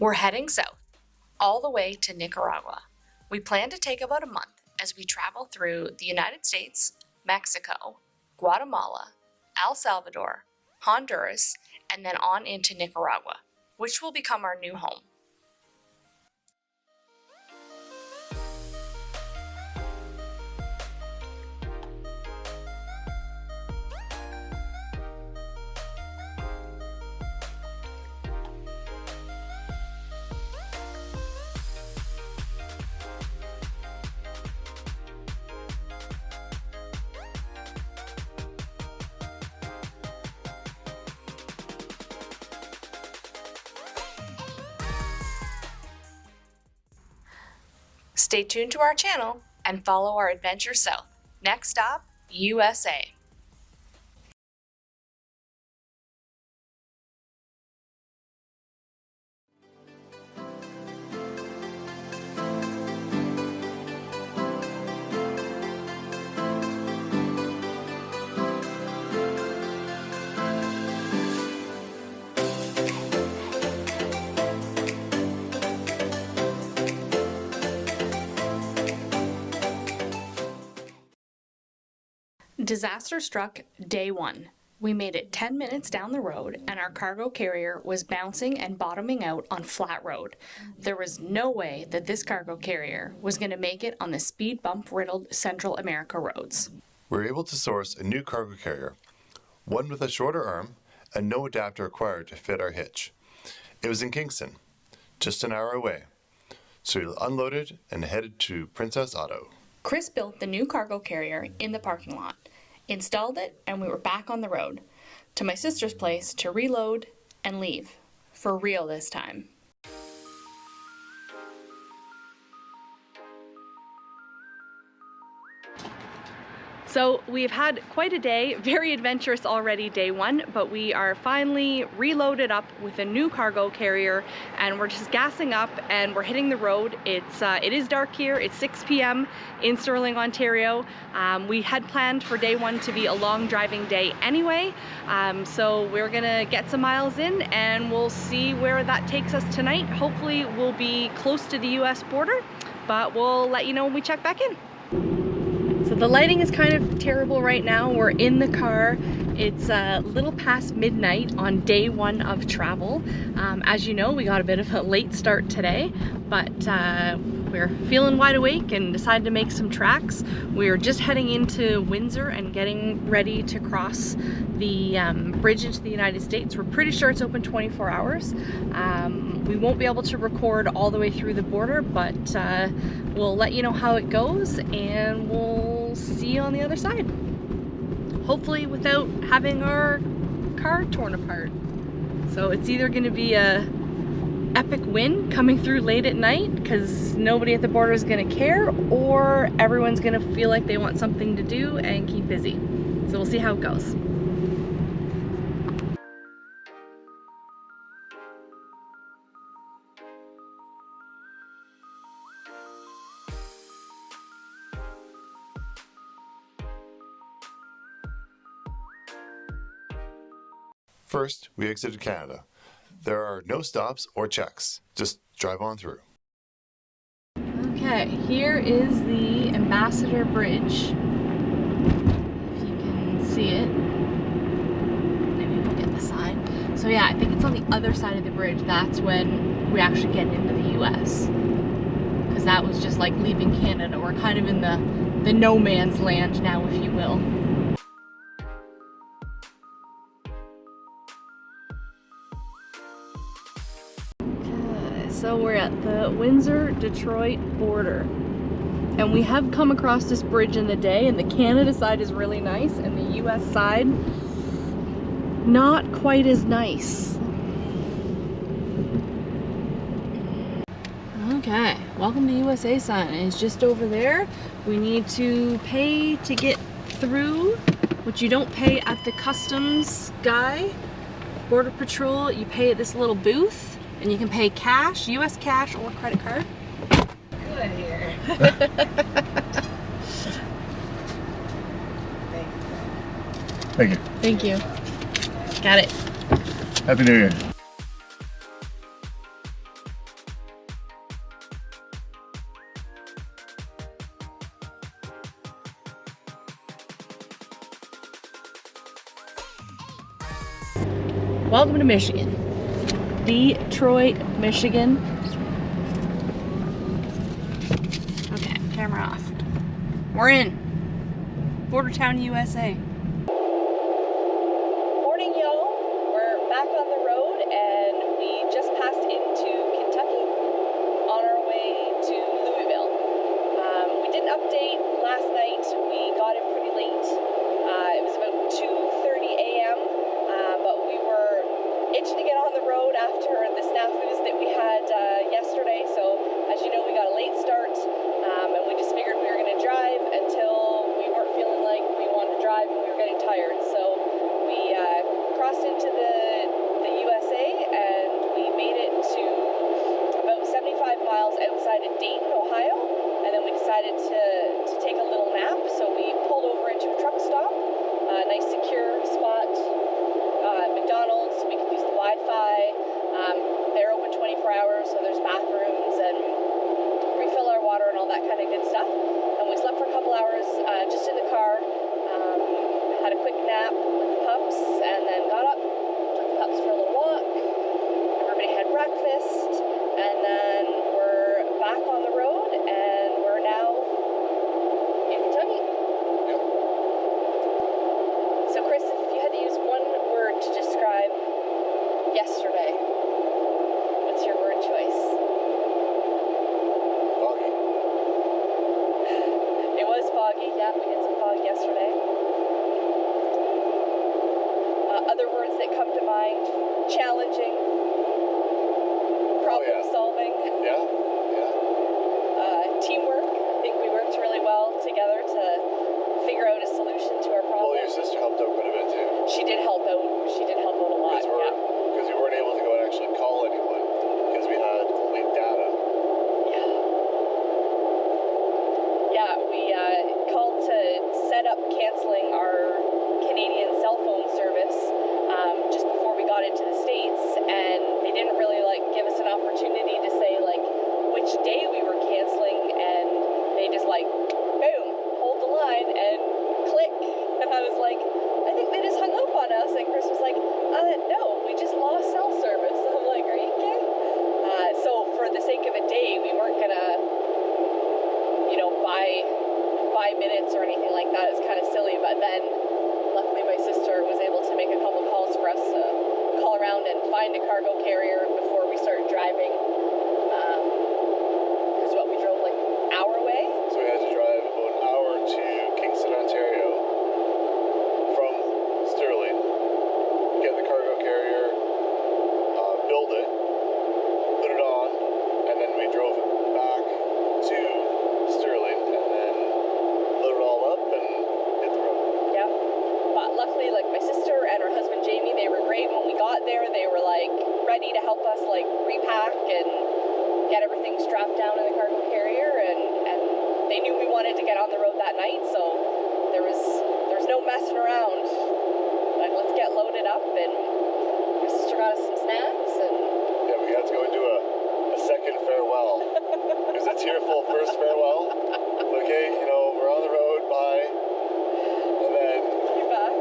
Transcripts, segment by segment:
We're heading south, all the way to Nicaragua. We plan to take about a month as we travel through the United States, Mexico, Guatemala, El Salvador, Honduras, and then on into Nicaragua, which will become our new home. Stay tuned to our channel and follow our adventure south. Next stop, USA. Disaster struck day one. We made it 10 minutes down the road and our cargo carrier was bouncing and bottoming out on flat road. There was no way that this cargo carrier was going to make it on the speed bump riddled Central America roads. We were able to source a new cargo carrier, one with a shorter arm and no adapter required to fit our hitch. It was in Kingston, just an hour away. So we unloaded and headed to Princess Auto. Chris built the new cargo carrier in the parking lot, installed it, and we were back on the road to my sister's place to reload and leave. For real this time. So we've had quite a day, very adventurous already day one, but we are finally reloaded up with a new cargo carrier and we're just gassing up and we're hitting the road. It is dark here, it's 6 p.m. in Stirling, Ontario. We had planned for day one to be a long driving day anyway, so we're gonna get some miles in and we'll see where that takes us tonight. Hopefully we'll be close to the US border, but we'll let you know when we check back in. So the lighting is kind of terrible right now. We're in the car. It's a little past midnight on day one of travel. As you know, we got a bit of a late start today, but we're feeling wide awake and decided to make some tracks. We're just heading into Windsor and getting ready to cross the bridge into the United States. We're pretty sure it's open 24 hours. We won't be able to record all the way through the border, but we'll let you know how it goes and we'll see you on the other side. Hopefully without having our car torn apart. So it's either going to be a epic win coming through late at night because nobody at the border is going to care, or everyone's going to feel like they want something to do and keep busy. So we'll see how it goes. First, we exited Canada. There are no stops or checks. Just drive on through. Okay, here is the Ambassador Bridge. If you can see it. Maybe we'll get the sign. So yeah, I think it's on the other side of the bridge. That's when we actually get into the US. Because that was just like leaving Canada. We're kind of in the no man's land now, if you will. So we're at the Windsor-Detroit border. And we have come across this bridge in the day, and the Canada side is really nice, and the US side, not quite as nice. Okay, welcome to USA sign. It's just over there. We need to pay to get through, which you don't pay at the customs guy, Border Patrol. You pay at this little booth. And you can pay cash, US cash, or credit card. Good here. Thank you. Thank you. Got it. Happy New Year. Welcome to Michigan. Detroit, Michigan. Okay, camera off. We're in Bordertown, USA. Morning, y'all. We're back on the road and we just passed into Kentucky on our way to Louisville. We did an update last night. We got in pretty late. It was about 2:30 a.m. But we were itching to get on the road after the snafus that we had yesterday. So as you know, we got a late start, and we just figured we were going to drive until we weren't feeling like we wanted to drive and we were getting tired. So we crossed into the USA and we made it to about 75 miles outside of Dayton, Ohio, and then we decided to take a little nap. So we pulled over into a truck stop, a nice secure spot, McDonald's. We could use the Wi-Fi. They're open 24 hours, so there's bathrooms and refill our water and all that kind of good stuff. And we slept for a couple hours just in the car, had a quick nap with the pups, and then got up, took the pups for a little walk. Everybody had breakfast, and then we're back on the road, and we're now in Kentucky. Yep. So Chris, if you had to use one word to describe yesterday, what's your word choice? Foggy. It was foggy, yeah, we had some fog yesterday. Other words that come to mind: challenging, problem solving, Yeah. teamwork. I think we worked really well together to figure out a solution to our problem. Well, your sister helped out quite a bit too. She did help out. She did help out a lot. Because we weren't able to go and actually call anyone because we had only data. Yeah, we called to set up canceling our Canadian cell phone service just before we got into the States, and they didn't really give us an opportunity to say which day we were canceling, and they just boom, hold the line and click, and I was like, I think they just hung up on us, and Chris was like, no, we just lost cell service. I'm like, are you kidding? So for the sake of a day, we weren't gonna buy minutes or anything like that. It's kind of silly, but then luckily my sister was able to make a couple calls for us to call around and find a cargo carrier before we started driving. Because we drove an hour away. So we had to drive about an hour to Kingston, Ontario from Stirling, get the cargo carrier, build it, put it on, and then we drove it back to Stirling and then load it all up and hit the road. Yeah. But luckily, my sister and her husband Jamie, they were great. When we got there, they were ready to help us repack and get everything strapped down in the cargo carrier, and they knew we wanted to get on the road that night, so there was no messing around. Let's get loaded up, and my sister got us some snacks, and Yeah, we had to go and do a second farewell. It was a tearful first farewell. Okay, we're on the road, bye. And then be back.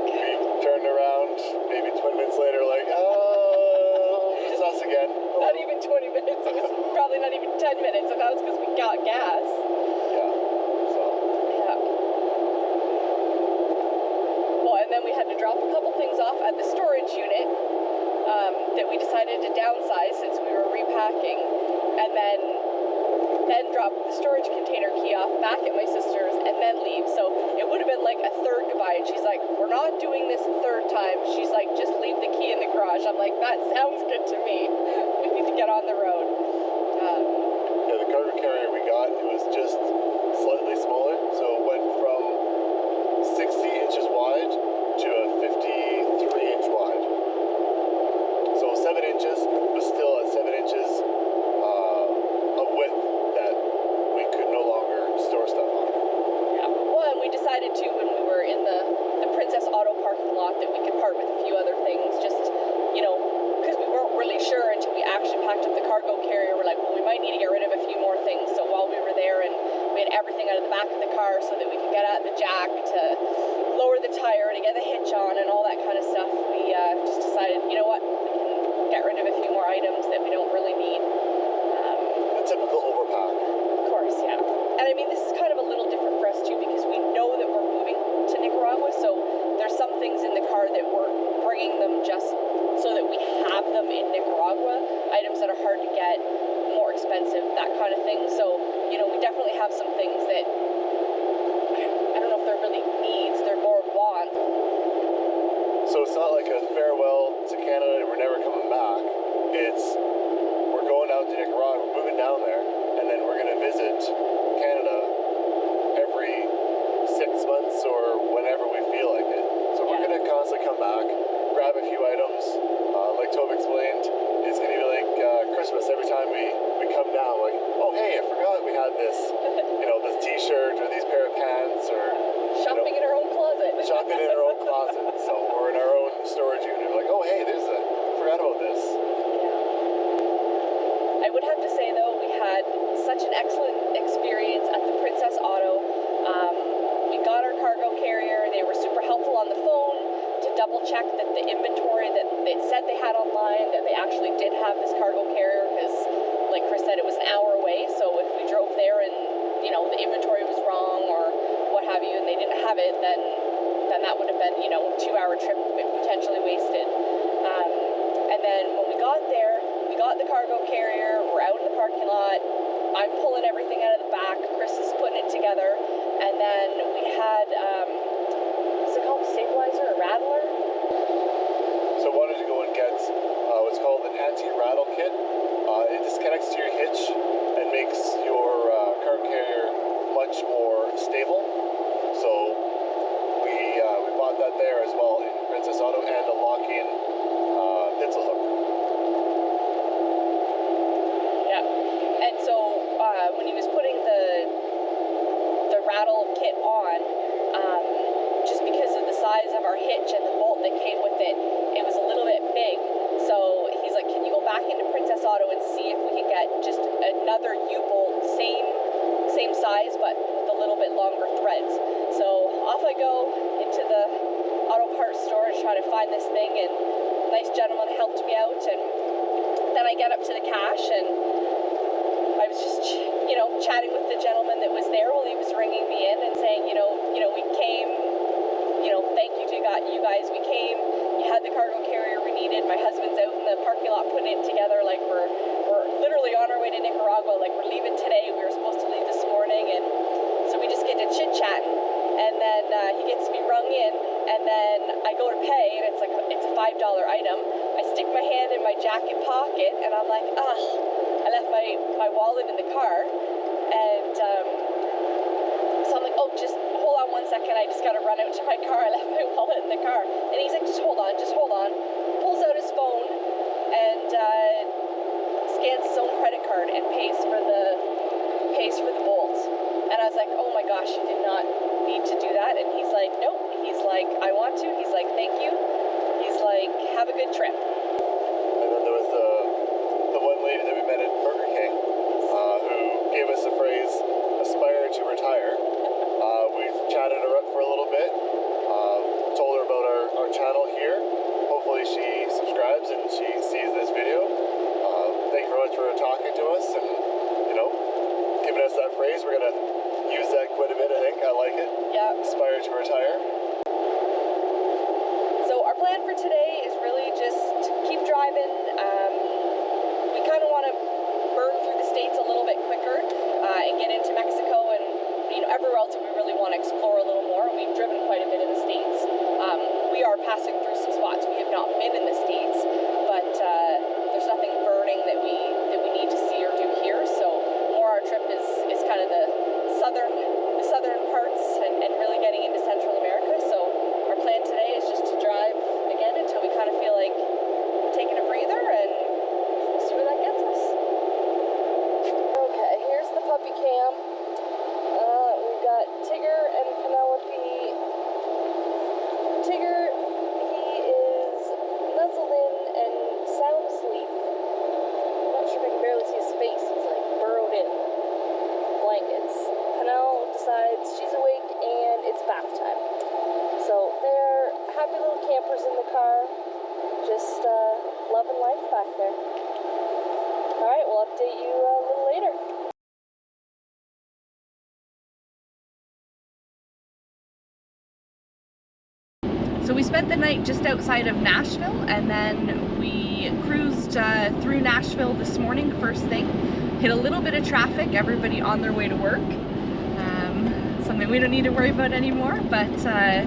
we turned around maybe 20 minutes later, it's us again. Not even 20 minutes. It was probably not even 10 minutes, and that was because we got gas. Yeah. So Yeah. Well, and then we had to drop a couple things off at the storage unit that we decided to downsize since we were repacking, and then drop the storage container key off back at my sister's, and then leave. So it would have been a third goodbye, and she's like, we're not doing this a third time. She's like, just leave the key in the garage. I'm like, that sounds good to me. We need to get on the road. yeah, the cargo carrier we got, it was just slightly smaller, so it went from 60 inches wide to a 53-inch wide. So 7 inches, but still at 7 inches of width that we could no longer store stuff on. Yeah. Well, and we decided to, when we were in the Princess Auto parking lot, that we could part with a few other things, just, because we everything out of the back of the car so that we could get at the jack to lower the tire, to get the hitch on and all that kind of stuff, we just decided, you know what, we can get rid of a few more items that we don't really need. A typical overpack. Of course, yeah. And I mean, this is kind of a little different for us too, because we know that we're moving to Nicaragua, so there's some things in the car that we're bringing them just so that we have them in Nicaragua, items that are hard to get, more expensive, that kind of thing. So, you know, we definitely have some things that, I don't know if they're really needs, they're more wants. So it's not like a farewell to Canada and we're never coming back. It's we're going out to Nicaragua, we're moving down there, and then we're going to visit Canada every 6 months or whenever we feel like it. So we're going to constantly come back, grab a few items. Like Tovah explained, it's going to be like Christmas every time we come down. Like, oh hey, I forgot we had this, you know, this T-shirt or these pair of pants or shopping in our own closet. Shopping in our own closet. So or in our own storage unit. Like, oh hey, forgot about this. I would have to say though, we had such an excellent experience at the Princess Auto. We got our cargo carrier. They were super helpful on the phone to double check that the inventory that they said they had online, that they actually did have this cargo carrier, because like Chris said, it was an hour away. So if we drove there and, you know, the inventory was wrong or what have you, and they didn't have it, then that would have been, you know, a 2-hour trip potentially wasted. And then when we got there, we got the cargo carrier, we're out in the parking lot, I'm pulling everything out of the back, Chris is putting it together, and then we had, what's it called, stabilizer or rattler? So I wanted to go and get what's called an anti-rattle kit. It disconnects to your hitch and makes your cargo carrier much more stable. So we bought that there as well in Princess Auto, and a lock-in pencil hook. Yeah, and so when he was putting the rattle kit on, just because of the size of our hitch and the bolt that came with it, it was a little bit big. So he's like, can you go back into Princess Auto and see if we can get just another U-bolt, same size, but with a little bit longer threads. So off I go into the auto parts store to try to find this thing, and a nice gentleman helped me out, and then I get up to the cash, and I was just, you know, chatting with the gentleman that was there while he was ringing me in and saying, you know, we came, you know, thank you to you guys, we came, you had the cargo carrier we needed, my husband's out in the parking lot putting it together, like we're literally on our way to Nicaragua, like we're leaving today, we were supposed to leave this morning, and so we just get to chit-chatting, and then he gets me rung in, and then I go to pay, and it's a $5 item. I stick my hand in my jacket pocket, and I'm like, I left my wallet in the car, and so I'm like, oh, just hold on 1 second, I just gotta run out to my car, I left my wallet in the car, and he's like, just hold on, pulls out his phone, and scans his own credit card and pays for the bolts, and I was like, oh my gosh, you did not need to do that, and he's like, nope, he's like, I want to, he's like, thank you, he's like, have a good trip. And then there was the one lady that we met at Burger King who gave us the phrase, aspire to retire. We chatted her up for a little bit, told her about our channel here. Hopefully she subscribes and she sees this video. Thank you very much for talking to us and, you know, giving us that phrase. We're going to use that quite a bit, I think. I like it. Yeah. Aspire to retire. So our plan for today is really just keep driving. We kind of want to burn through the States a little bit quicker and get into Mexico and, you know, everywhere else that we really want to explore a little more. We've driven quite a bit in the States. We are passing through some spots we have not been in the States, but there's nothing burning that we need to see or do here. So more our trip is kind of the southern parts and really getting into Central America. So our plan today is just to drive again until we kind of feel like taking a breather, and we'll see where that gets us. Okay, here's the puppy cam. We've got Tigger and Penelope. Tigger, he is nuzzled campers in the car, just loving life back there. All right, we'll update you a little later. So we spent the night just outside of Nashville, and then we cruised through Nashville this morning first thing. Hit a little bit of traffic, everybody on their way to work. Something we don't need to worry about anymore, but a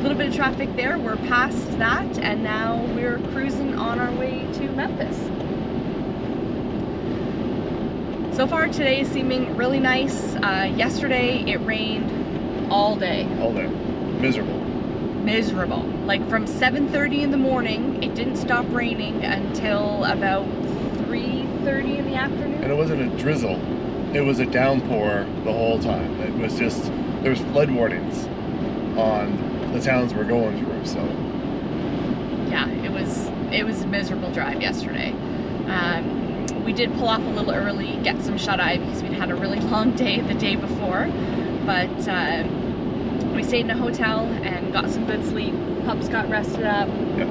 little bit of traffic there. We're past that, and now we're cruising on our way to Memphis. So far today is seeming really nice. Yesterday it rained all day. All day. Miserable. Miserable. Like from 7:30 in the morning, it didn't stop raining until about 3:30 in the afternoon. And it wasn't a drizzle. It was a downpour the whole time. It was just, there was flood warnings on the towns we're going through, so. Yeah, it was a miserable drive yesterday. We did pull off a little early, get some shut-eye because we'd had a really long day the day before, but we stayed in a hotel and got some good sleep. Pups got rested up. Yep.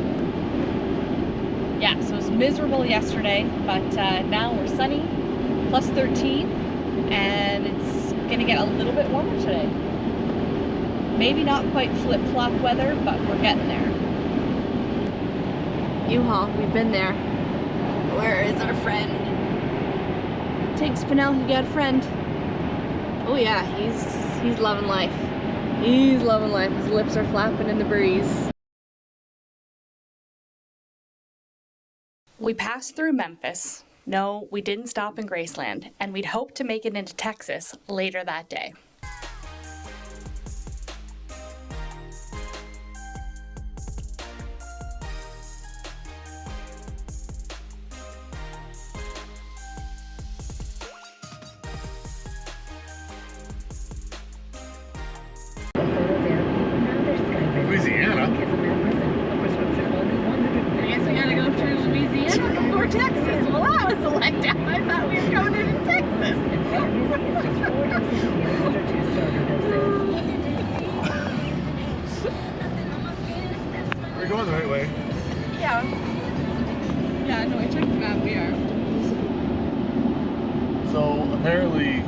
Yeah, so it was miserable yesterday, but now we're sunny, plus 13, and it's gonna get a little bit warmer today. Maybe not quite flip-flop weather, but we're getting there. U-Haul, we've been there. Where is our friend? Take Spinell, you got a friend. Oh yeah, he's loving life. He's loving life. His lips are flapping in the breeze. We passed through Memphis. No, we didn't stop in Graceland, and we'd hoped to make it into Texas later that day. Louisiana? I guess we gotta go through Louisiana before Texas. Well, that was a letdown. I thought we were going into Texas. We're going the right way. Yeah. Yeah, no, I checked the map. We are. So apparently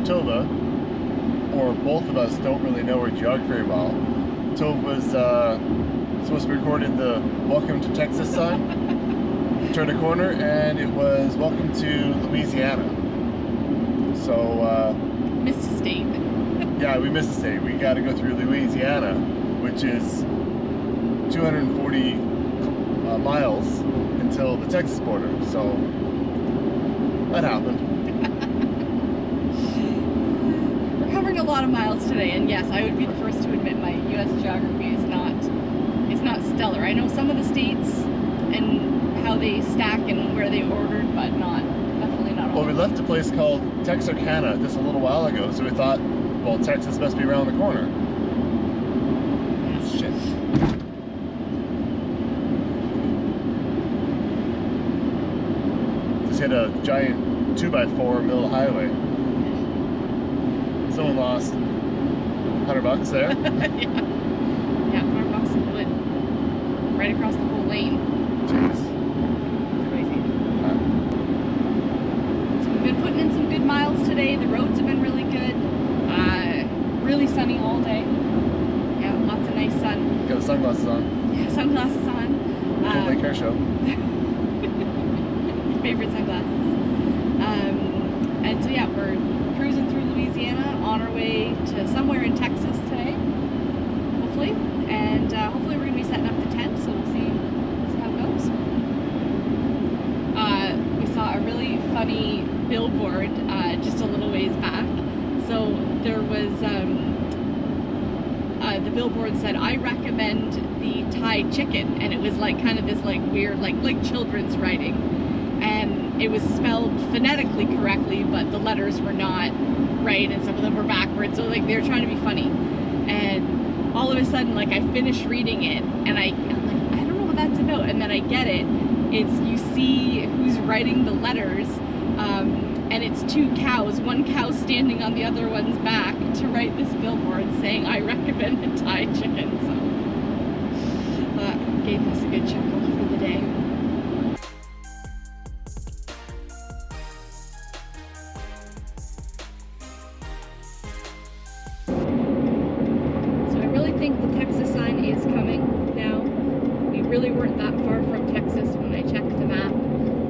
Tovah, or both of us, don't really know our geography very well. Tovah was supposed to be recording the Welcome to Texas sign. Turned a corner and it was Welcome to Louisiana. So Missed a state. yeah, we missed a state. We got to go through Louisiana, which is 240 miles until the Texas border. So that happened. We're covering a lot of miles today, and yes, I would be the first to admit my U.S. geography is not stellar. I know some of the states and how they stack and where they ordered, but definitely not all. Well, we left a place called Texarkana just a little while ago, so we thought, well, Texas must be around the corner. Shit. Just hit a giant 2x4 middle of the highway. Someone lost $100 there. Yeah, $100 in wood. Right across the whole lane. Jeez. Crazy. So we've been putting in some good miles today. The roads have been really good. Really sunny all day. Yeah, lots of nice sun. Got the sunglasses on. Yeah, sunglasses on. Full Lake Hair Show. Favorite sunglasses. And so yeah, we're cruising through Louisiana on our way to somewhere in Texas today, hopefully. And hopefully we're gonna be setting up the tent, so we'll see how it goes. We saw a really funny billboard just a little ways back. So there was the billboard said, "I recommend the Thai chicken," and it was like kind of this like weird like children's writing, and it was spelled phonetically correctly, but the letters were not right, and some of them were backwards. So like they were trying to be funny, and all of a sudden like I finished reading it, and I'm like, I don't know what that's about, and then I get it. It's you see who's writing the letters. And it's two cows, one cow standing on the other one's back to write this billboard saying, "I recommend the Thai chicken." So that gave us a good chuckle for the day. So I really think the Texas sign is coming now. We really weren't that far from Texas when I checked the map.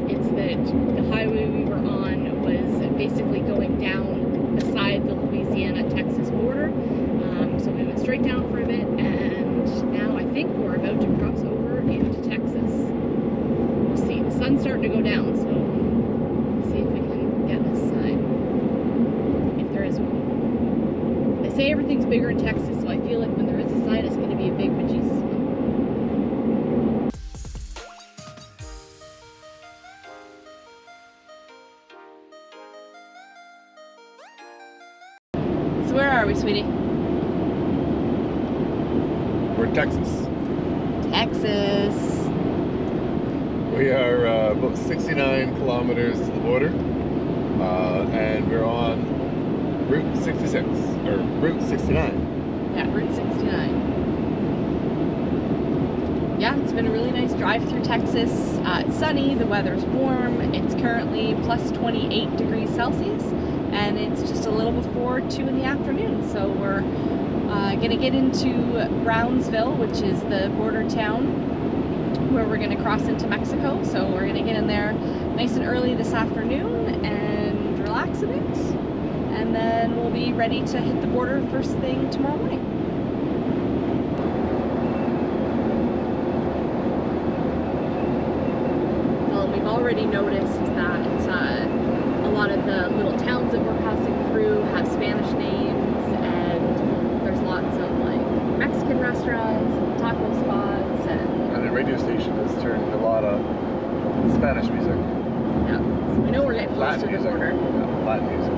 It's that the highway we were on was basically going down beside the Louisiana-Texas border. So we went straight down for a bit, and now I think we're about to cross over into Texas. We'll see. The sun's starting to go down, so we'll see if we can get this sign, if there is one. They say everything's bigger in Texas, so I feel like when there is a sign, it's going to be a big bejesus one. So where are we, sweetie? We're in Texas. Texas. We are about 69 kilometers to the border, and we're on Route 66, or Route 69. Yeah, Route 69. Yeah, it's been a really nice drive through Texas. It's sunny, the weather's warm. It's currently plus 28 degrees Celsius, and it's just a little before 2 in the afternoon. So we're gonna get into Brownsville, which is the border town where we're gonna cross into Mexico. So we're gonna get in there nice and early this afternoon and relax a bit, and then we'll be ready to hit the border first thing tomorrow morning. Well, we've already noticed that a lot of the little towns that we're passing through have Spanish names, and there's lots of like Mexican restaurants and taco spots, and the radio station has turned a lot of Spanish music. yeah, so we know we're getting close to the border. Yeah, Latin music.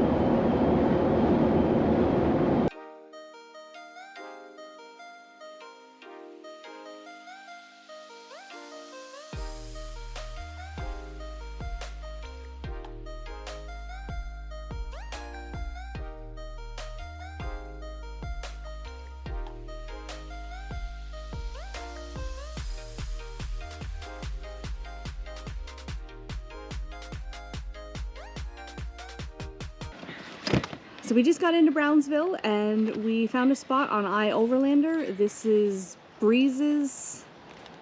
So we just got into Brownsville and we found a spot on Overlander. This is Breeze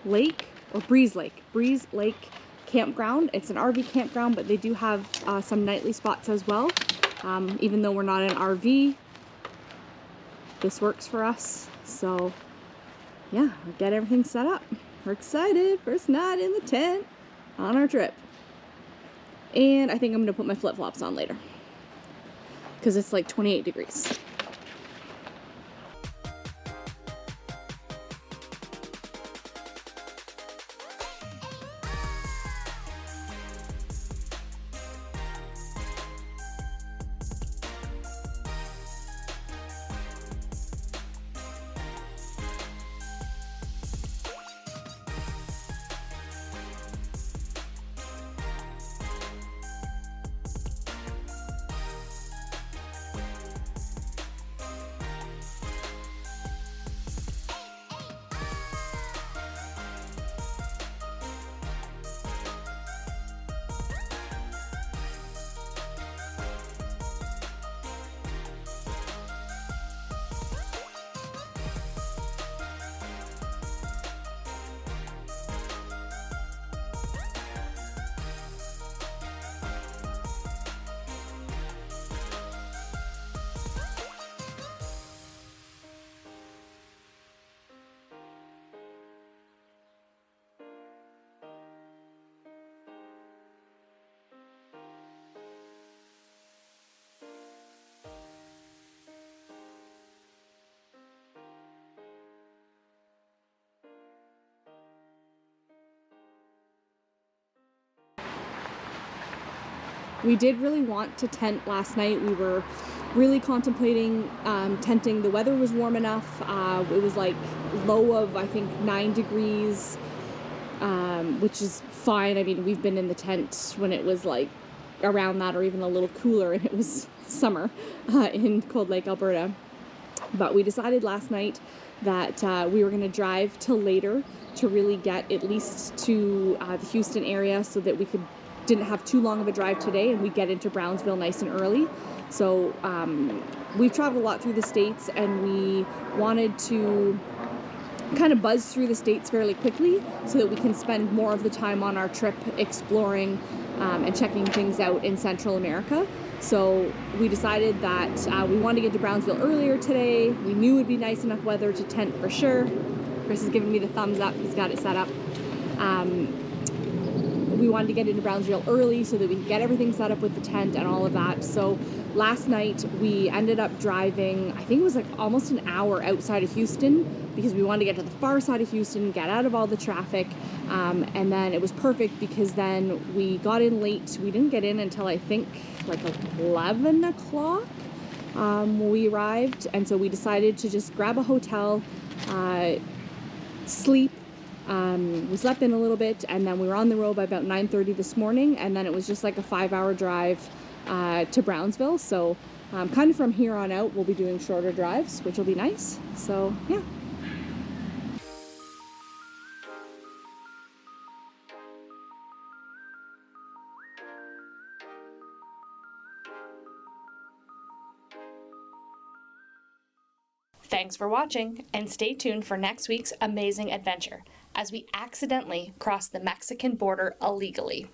Lake Campground. It's an RV campground, but they do have some nightly spots as well. Even though we're not an RV, this works for us. So yeah, we'll get everything set up. We're excited. First night in the tent on our trip. And I think I'm gonna put my flip-flops on later, because it's like 28 degrees. We did really want to tent last night. We were really contemplating tenting. The weather was warm enough. It was like low of, I think, 9 degrees, which is fine. I mean, we've been in the tent when it was like around that or even a little cooler, and it was summer in Cold Lake, Alberta. But we decided last night that we were going to drive till later to really get at least to the Houston area so that we didn't have too long of a drive today, and we get into Brownsville nice and early. So we've traveled a lot through the States, and we wanted to kind of buzz through the States fairly quickly so that we can spend more of the time on our trip exploring and checking things out in Central America. So we decided that we wanted to get to Brownsville earlier today. We knew it would be nice enough weather to tent for sure. Chris is giving me the thumbs up. He's got it set up. We wanted to get into Brownsville early so that we could get everything set up with the tent and all of that. So last night we ended up driving, I think it was like almost an hour outside of Houston, because we wanted to get to the far side of Houston, get out of all the traffic, and then it was perfect because then we got in late. We didn't get in until I think like 11 o'clock we arrived, and so we decided to just grab a hotel, sleep. We slept in a little bit, and then we were on the road by about 9:30 this morning, and then it was just like a 5-hour drive to Brownsville. So kind of from here on out we'll be doing shorter drives, which will be nice. So yeah. Thanks for watching, and stay tuned for next week's amazing adventure as we accidentally cross the Mexican border illegally.